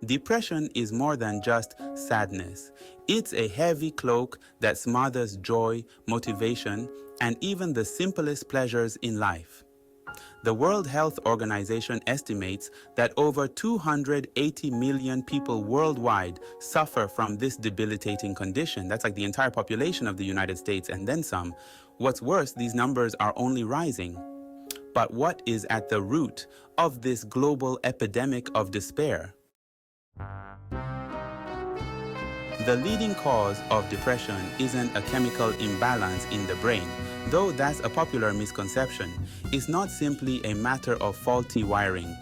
Depression is more than just sadness. It's a heavy cloak that smothers joy, motivation, and even the simplest pleasures in life. The World Health Organization estimates that over 280 million people worldwide suffer from this debilitating condition. That's like the entire population of the United States and then some. What's worse, these numbers are only rising. But what is at the root of this global epidemic of despair? The leading cause of depression isn't a chemical imbalance in the brain, though that's a popular misconception. It's not simply a matter of faulty wiring.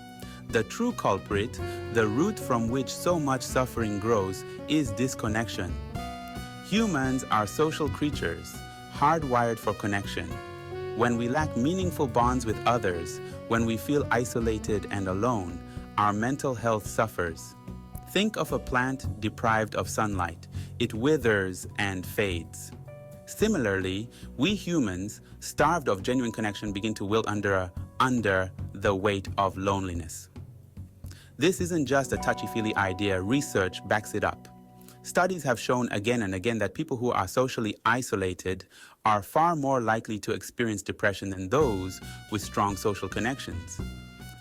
The true culprit, the root from which so much suffering grows, is disconnection. Humans are social creatures, hardwired for connection. When we lack meaningful bonds with others, when we feel isolated and alone, our mental health suffers. Think of a plant deprived of sunlight. It withers and fades. Similarly, we humans, starved of genuine connection, begin to wilt under the weight of loneliness. This isn't just a touchy-feely idea. Research backs it up. Studies have shown again and again that people who are socially isolated are far more likely to experience depression than those with strong social connections.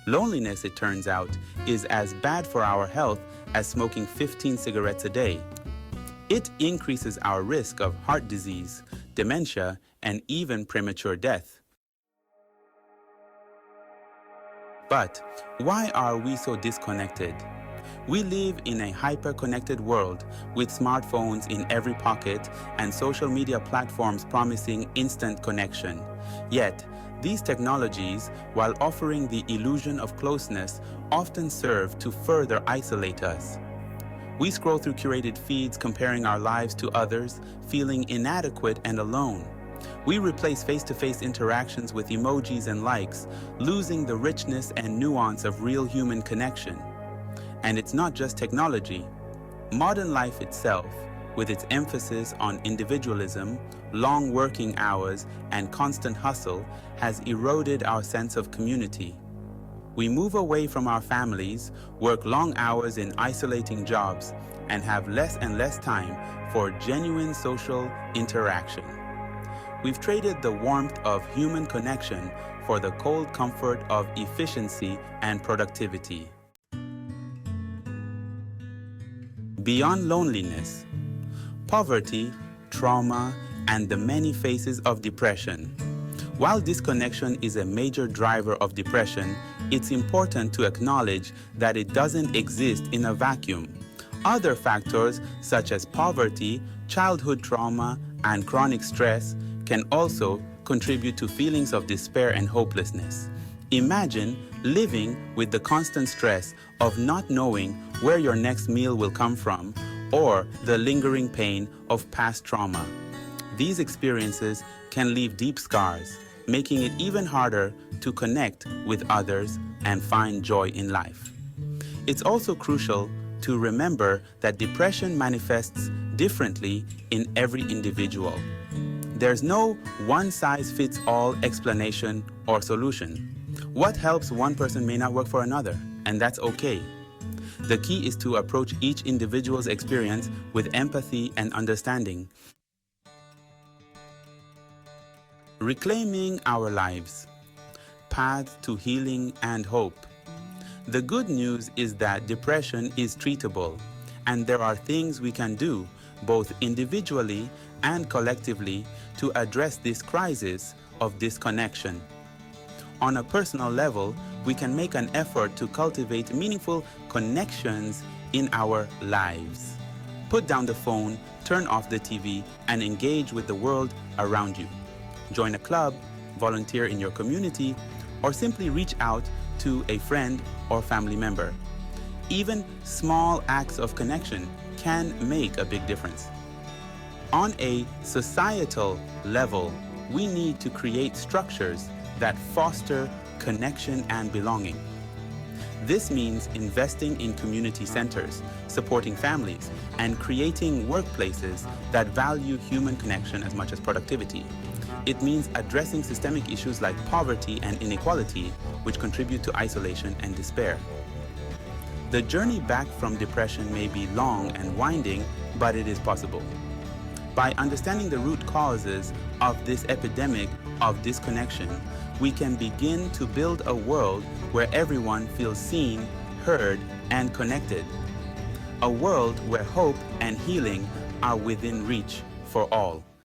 Loneliness, it turns out, is as bad for our health as smoking 15 cigarettes a day. It increases our risk of heart disease, dementia, and even premature death. But why are we so disconnected? We live in a hyper-connected world with smartphones in every pocket and social media platforms promising instant connection. Yet, these technologies, while offering the illusion of closeness, often serve to further isolate us. We scroll through curated feeds, comparing our lives to others, feeling inadequate and alone. We replace face-to-face interactions with emojis and likes, losing the richness and nuance of real human connection. And it's not just technology. Modern life itself, with its emphasis on individualism, long working hours, and constant hustle, has eroded our sense of community. We move away from our families, work long hours in isolating jobs, and have less and less time for genuine social interaction. We've traded the warmth of human connection for the cold comfort of efficiency and productivity. Beyond loneliness, poverty, trauma, and the many phases of depression. While disconnection is a major driver of depression, it's important to acknowledge that it doesn't exist in a vacuum. Other factors such as poverty, childhood trauma, and chronic stress can also contribute to feelings of despair and hopelessness. Imagine living with the constant stress of not knowing where your next meal will come from or the lingering pain of past trauma. These experiences can leave deep scars, making it even harder to connect with others and find joy in life. It's also crucial to remember that depression manifests differently in every individual. There's no one-size-fits-all explanation or solution. What helps one person may not work for another, and that's okay. The key is to approach each individual's experience with empathy and understanding. Reclaiming our lives. Path to healing and hope. The good news is that depression is treatable, and there are things we can do, both individually and collectively, to address this crisis of disconnection. On a personal level, we can make an effort to cultivate meaningful connections in our lives. Put down the phone, turn off the TV, and engage with the world around you. Join a club, volunteer in your community, or simply reach out to a friend or family member. Even small acts of connection can make a big difference. On a societal level, we need to create structures that foster connection and belonging. This means investing in community centers, supporting families, and creating workplaces that value human connection as much as productivity. It means addressing systemic issues like poverty and inequality, which contribute to isolation and despair. The journey back from depression may be long and winding, but it is possible. By understanding the root causes of this epidemic of disconnection, we can begin to build a world where everyone feels seen, heard, and connected. A world where hope and healing are within reach for all.